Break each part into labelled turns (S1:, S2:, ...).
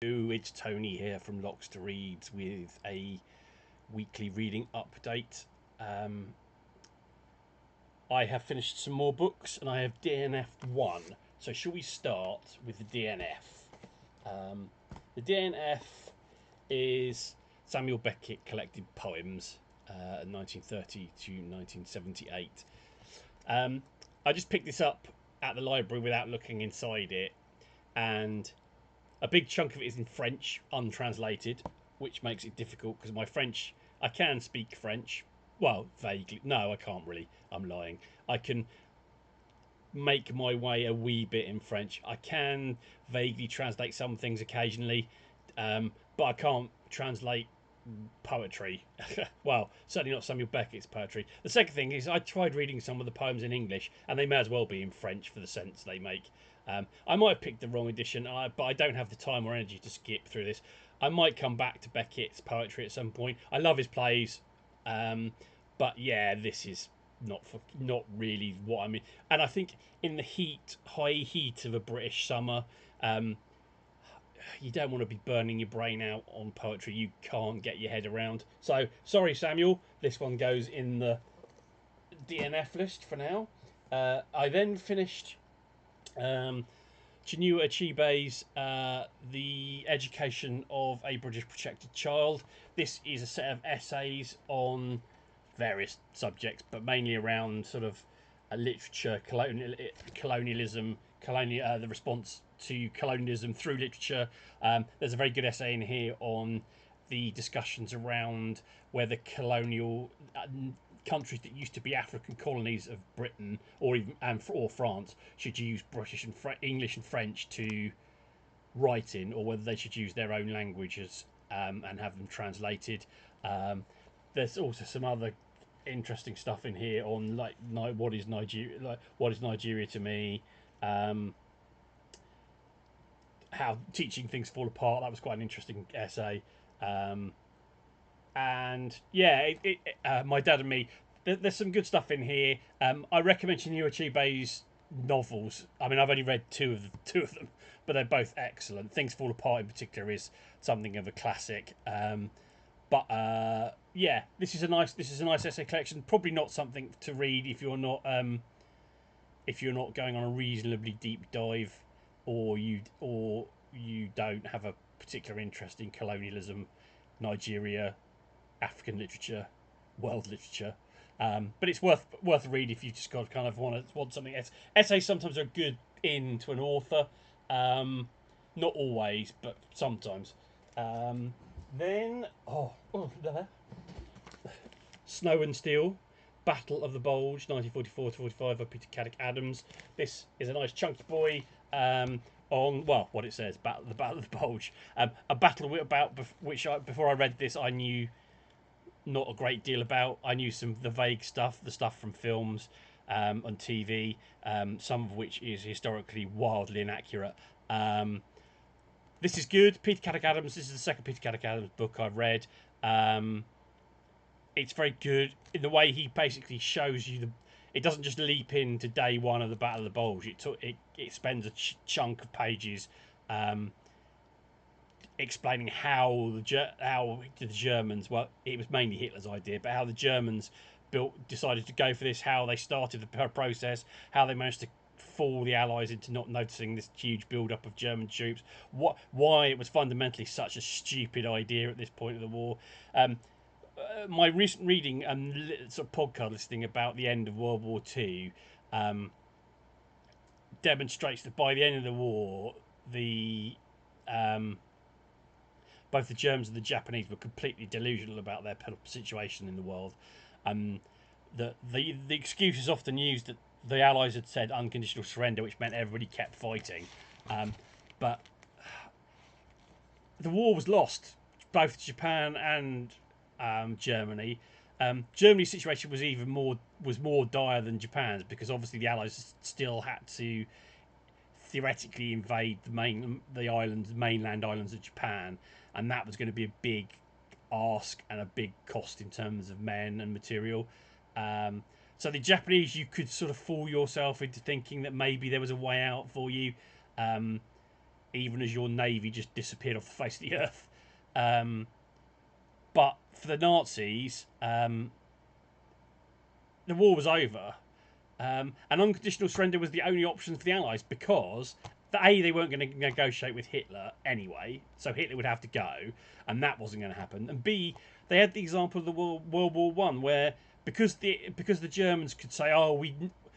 S1: It's Tony here from Locks to Reads with a weekly reading update. I have finished some more books and I have DNF'd one. So shall we start with the DNF? The DNF is Samuel Beckett collected poems, 1930 to 1978. I just picked this up at the library without looking inside it, and a big chunk of it is in French, untranslated, which makes it difficult because my French, I can speak French. Well, vaguely. No, I can't really. I'm lying. I can make my way a wee bit in French. I can vaguely translate some things occasionally, but I can't translate poetry. Well, certainly not Samuel Beckett's poetry. The second thing is I tried reading some of the poems in English, and they may as well be in French for the sense they make. I might have picked the wrong edition, but I don't have the time or energy to skip through this. I might come back to Beckett's poetry at some point. I love his plays, but yeah, this is not really what I mean. And I think in the high heat of a British summer, you don't want to be burning your brain out on poetry you can't get your head around. So sorry, Samuel. This one goes in the DNF list for now. I then finished Chinua Achebe's The Education of a British Protected Child. This is a set of essays on various subjects, but mainly around sort of literature, colonialism, the response to colonialism through literature. There's a very good essay in here on the discussions around whether colonial countries that used to be African colonies of Britain or even or France should use British and English and French to write in, or whether they should use their own languages and have them translated. There's also some other interesting stuff in here on what is Nigeria to me, how teaching things fall apart. That was quite an interesting essay. And yeah, My Dad and Me. There's some good stuff in here. I recommend Chinua Achebe's novels. I mean, I've only read two of them, but they're both excellent. Things Fall Apart in particular is something of a classic. But yeah, this is a nice essay collection. Probably not something to read if you're not going on a reasonably deep dive, or you don't have a particular interest in colonialism, Nigeria, African literature, world literature. But it's worth a read if you just got kind of want something. Essays sometimes are good into an author, not always, but sometimes. Then there. Snow and Steel, Battle of the Bulge, 1944 to 45 by Peter Caddick-Adams. This is a nice chunky boy on, well, what it says, the Battle of the Bulge. A battle about which before I read this I knew not a great deal about. I knew some of the vague stuff, the stuff from films on TV, some of which is historically wildly inaccurate. This is good. Peter Caddick-Adams. This is the second Peter Caddick-Adams book I've read. It's very good in the way he basically shows you it doesn't just leap into day one of the Battle of the Bulge. It spends a chunk of pages explaining how the Germans, well, it was mainly Hitler's idea, but how the Germans decided to go for this, how they started the process, how they managed to fool the Allies into not noticing this huge build-up of German troops, why it was fundamentally such a stupid idea at this point of the war. My recent reading and sort of podcast listening about the end of World War II demonstrates that by the end of the war, both the Germans and the Japanese were completely delusional about their situation in the world. The excuse is often used that the Allies had said unconditional surrender, which meant everybody kept fighting. But the war was lost, both Japan and Germany. Germany's situation was more dire than Japan's, because obviously the Allies still had to theoretically invade the mainland islands of Japan, and that was going to be a big ask and a big cost in terms of men and material. So the Japanese, you could sort of fool yourself into thinking that maybe there was a way out for you. even as your navy just disappeared off the face of the earth. But for the Nazis, the war was over. And unconditional surrender was the only option for the Allies because they weren't going to negotiate with Hitler anyway, so Hitler would have to go, and that wasn't going to happen. And B, they had the example of the World War One, where because the Germans could say,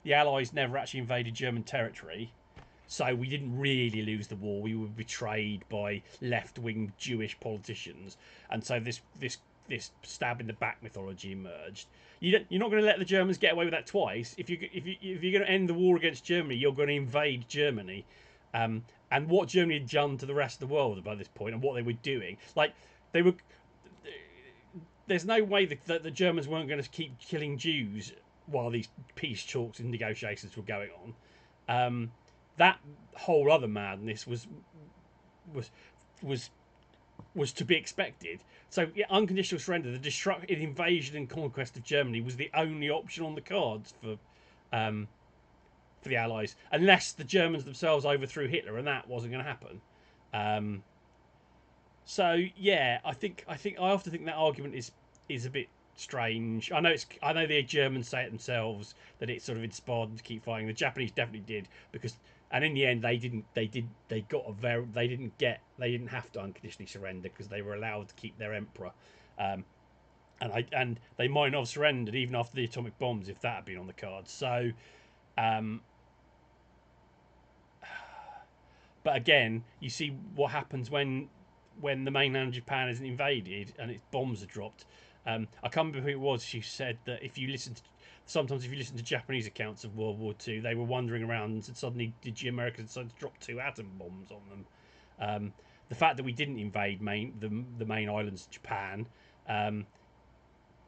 S1: the Allies never actually invaded German territory, so we didn't really lose the war. We were betrayed by left-wing Jewish politicians, and so this stab in the back mythology emerged. You're not going to let the Germans get away with that twice. If you're going to end the war against Germany, you're going to invade Germany. And what Germany had done to the rest of the world by this point, and what they were doing, there's no way that the Germans weren't going to keep killing Jews while these peace talks and negotiations were going on. That whole other madness was to be expected. So, yeah, unconditional surrender, the invasion and conquest of Germany was the only option on the cards for the Allies, unless the Germans themselves overthrew Hitler, and that wasn't going to happen. So, yeah, I often think that argument is a bit strange. I know the Germans say it themselves that it sort of inspired them to keep fighting. The Japanese definitely did, because, and in the end they didn't have to unconditionally surrender because they were allowed to keep their emperor, and they might not have surrendered even after the atomic bombs if that had been on the cards. So, but again, you see what happens when the mainland of Japan isn't invaded and its bombs are dropped. I can't remember who it was who said that if you listen to Japanese accounts of World War II, they were wandering around and suddenly the Americans decided to drop 2 atom bombs on them. The fact that we didn't invade the main islands of Japan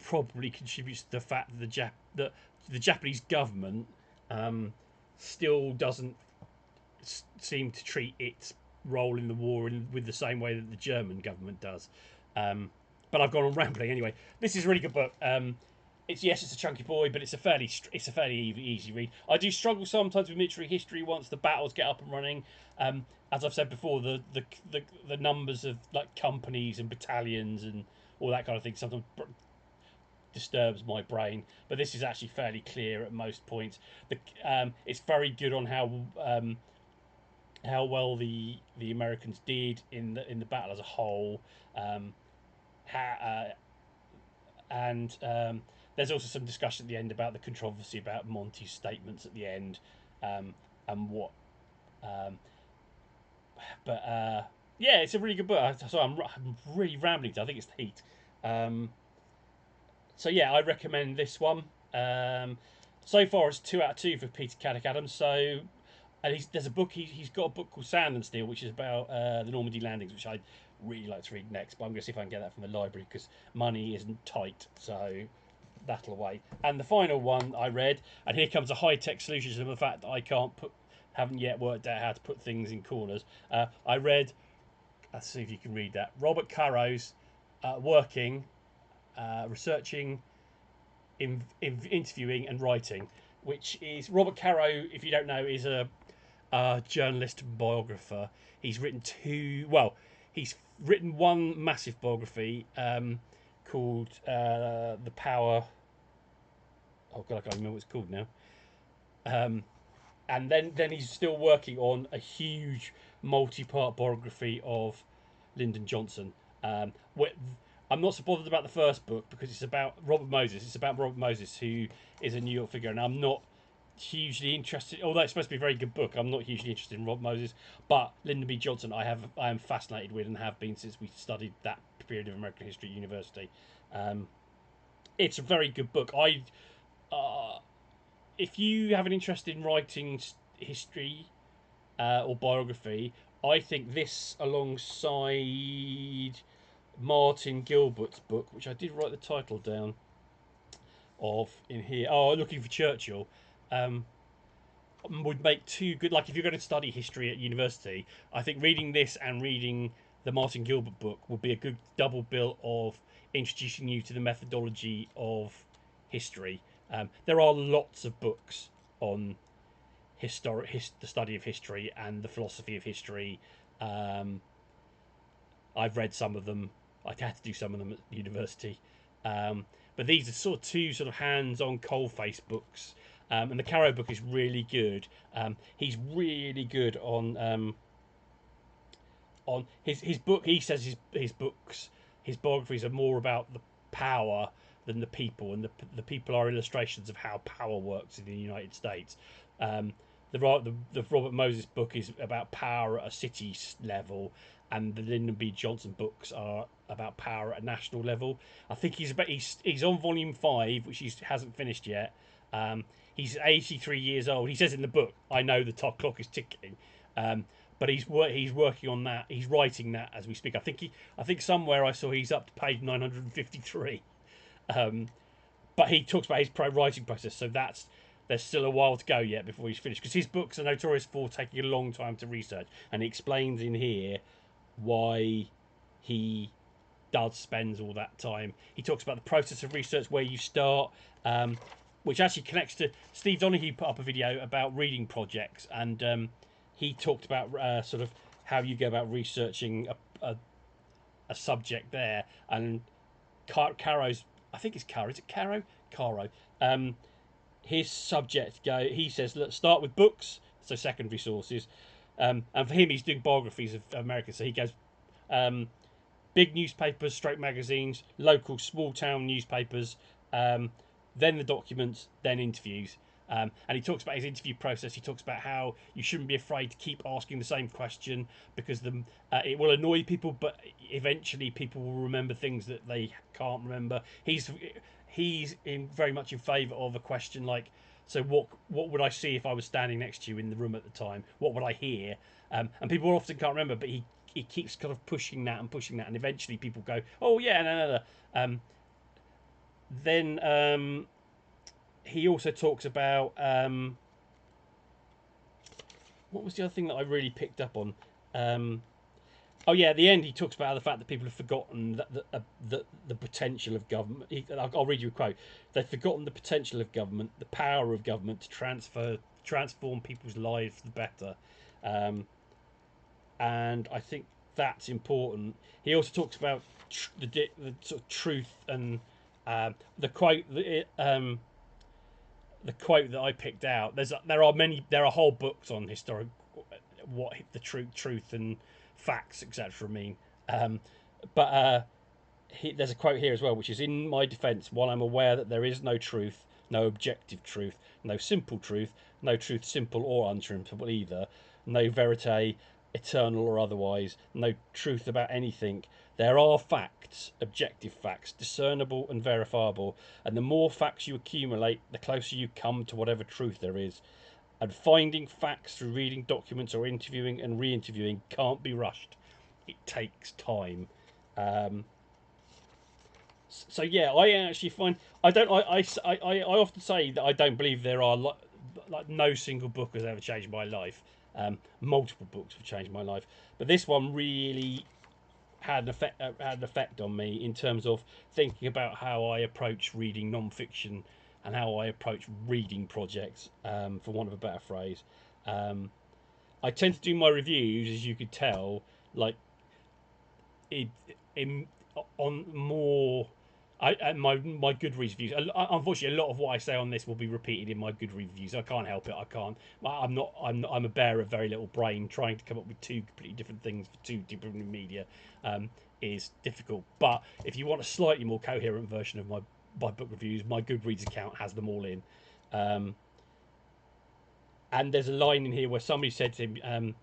S1: probably contributes to the fact that the Japanese government still doesn't seem to treat its role in the war with the same way that the German government does. But I've gone on rambling anyway. This is a really good book. It's a chunky boy, but it's a fairly easy read. I do struggle sometimes with military history once the battles get up and running. As I've said before, the numbers of like companies and battalions and all that kind of thing sometimes disturbs my brain. But this is actually fairly clear at most points. It's very good on how well the Americans did in the battle as a whole. There's also some discussion at the end about the controversy about Monty's statements at the end, and what. Yeah, it's a really good book. So I'm really rambling. I think it's the heat. So yeah, I recommend this one. So far, it's 2 out of 2 for Peter Caddick-Adams. So, and there's a book. He's got a book called Sand and Steel, which is about the Normandy landings, which I'd really like to read next. But I'm going to see if I can get that from the library because money isn't tight. So that'll wait. And the final one I read, and here comes a high-tech solution to the fact that I haven't yet worked out how to put things in corners. I read. Let's see if you can read that. Robert Caro's researching, interviewing and writing, which is Robert Caro, if you don't know, is a journalist and biographer. He's written one massive biography called The Power. Oh god, I can't remember what it's called now. And then he's still working on a huge multi-part biography of Lyndon Johnson. I'm not so bothered about the first book because it's about Robert Moses. It's about Robert Moses, who is a New York figure, and I'm not hugely interested. Although it's supposed to be a very good book, I'm not hugely interested in Robert Moses. But Lyndon B. Johnson, I am fascinated with, and have been since we studied that period of American history at university. It's a very good book. If you have an interest in writing history or biography, I think this, alongside Martin Gilbert's book, which I did write the title down of in here. Looking for Churchill, would make 2 good. Like if you're going to study history at university, I think reading this and reading the Martin Gilbert book would be a good double bill of introducing you to the methodology of history. There are lots of books on the study of history and the philosophy of history. I've read some of them. I had to do some of them at university. But these are sort of two sort of hands-on coalface books. And the Caro book is really good. He's really good on his book. He says his books, his biographies are more about the power than the people, and the people are illustrations of how power works in the United States. The Robert Moses book is about power at a city level, and the Lyndon B. Johnson books are about power at a national level. I think he's on volume 5, which he hasn't finished yet. He's 83 years old. He says in the book, "I know the clock is ticking," but he's working on that. He's writing that as we speak. I think somewhere I saw he's up to page 953. But he talks about his writing process, so there's still a while to go yet before he's finished, because his books are notorious for taking a long time to research, and he explains in here why he spends all that time. He talks about the process of research, where you start, which actually connects to Steve Donahue put up a video about reading projects, and he talked about sort of how you go about researching a subject there. And Caro's, I think it's Caro. Is it Caro? Caro. His subject he says, look, start with books, so secondary sources. And for him, he's doing biographies of America. So he goes big newspapers, stroke magazines, local small town newspapers, then the documents, then interviews. And he talks about his interview process. He talks about how you shouldn't be afraid to keep asking the same question, because it will annoy people, but eventually people will remember things that they can't remember. He's very much in favour of a question like, so what would I see if I was standing next to you in the room at the time? What would I hear? And people often can't remember, but he keeps kind of pushing that, and eventually people go, oh yeah, no. Then he also talks about what was the other thing that I really picked up on? Oh yeah, at the end he talks about the fact that people have forgotten the potential of government. I'll read you a quote. They've forgotten the potential of government, the power of government to transform people's lives for the better. And I think that's important. He also talks about the sort of truth, and the quote that I picked out. There are whole books on historic, what the truth and facts, etc. mean. There's a quote here as well, which is, in my defence, while I'm aware that there is no truth, no objective truth, no simple truth, no truth simple or untruthable either, no verite, eternal or otherwise, no truth about anything, there are facts, objective facts, discernible and verifiable, and the more facts you accumulate, the closer you come to whatever truth there is. And finding facts through reading documents or interviewing and re-interviewing can't be rushed. It takes time. So yeah, I actually find I often say that I don't believe there are like no single book has ever changed my life. Multiple books have changed my life, but this one really had an effect on me in terms of thinking about how I approach reading non-fiction and how I approach reading projects, for want of a better phrase. I tend to do my reviews, as you could tell, like on more. My Goodreads reviews. Unfortunately, a lot of what I say on this will be repeated in my Goodreads reviews. I can't help it. I can't. I'm a bear of very little brain. Trying to come up with two completely different things for two different media is difficult. But if you want a slightly more coherent version of my book reviews, my Goodreads account has them all in. And there's a line in here where somebody said to him,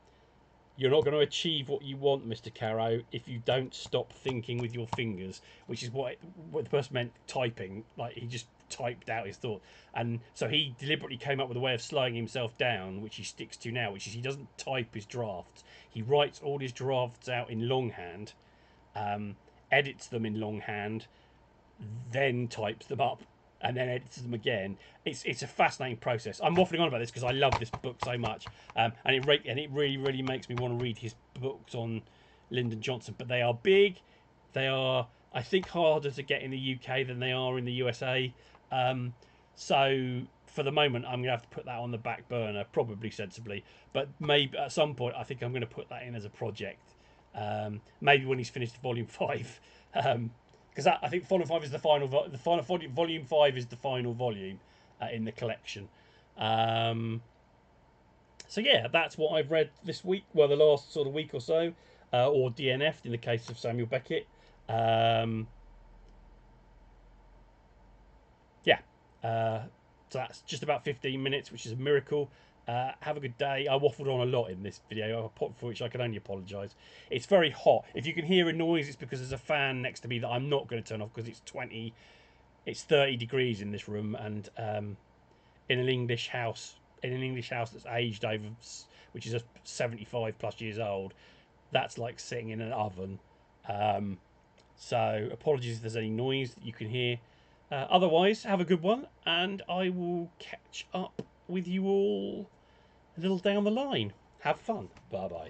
S1: "You're not going to achieve what you want, Mr. Caro, if you don't stop thinking with your fingers," which is what the person meant typing. Like, he just typed out his thought. And so he deliberately came up with a way of slowing himself down, which he sticks to now, which is he doesn't type his drafts. He writes all his drafts out in longhand, edits them in longhand, then types them up, and then edits them again. It's a fascinating process. I'm waffling on about this because I love this book so much, and it really makes me want to read his books on Lyndon Johnson. But they are big. They are, I think, harder to get in the UK than they are in the USA. So for the moment, I'm going to have to put that on the back burner, probably sensibly. But maybe at some point, I think I'm going to put that in as a project. Maybe when he's finished Volume 5. Because I think Volume 5 is the final. Volume 5 is the final volume in the collection. So yeah, that's what I've read this week. Well, the last sort of week or so, or DNF'd in the case of Samuel Beckett. Yeah. So that's just about 15 minutes, which is a miracle. Have a good day. I waffled on a lot in this video, for which I can only apologise. It's very hot. If you can hear a noise, it's because there's a fan next to me that I'm not going to turn off because it's 30 degrees in this room, and in an English house, that's aged over, which is 75 plus years old, that's like sitting in an oven. So apologies if there's any noise that you can hear. Otherwise, have a good one, and I will catch up with you all a little down the line. Have fun. Bye bye.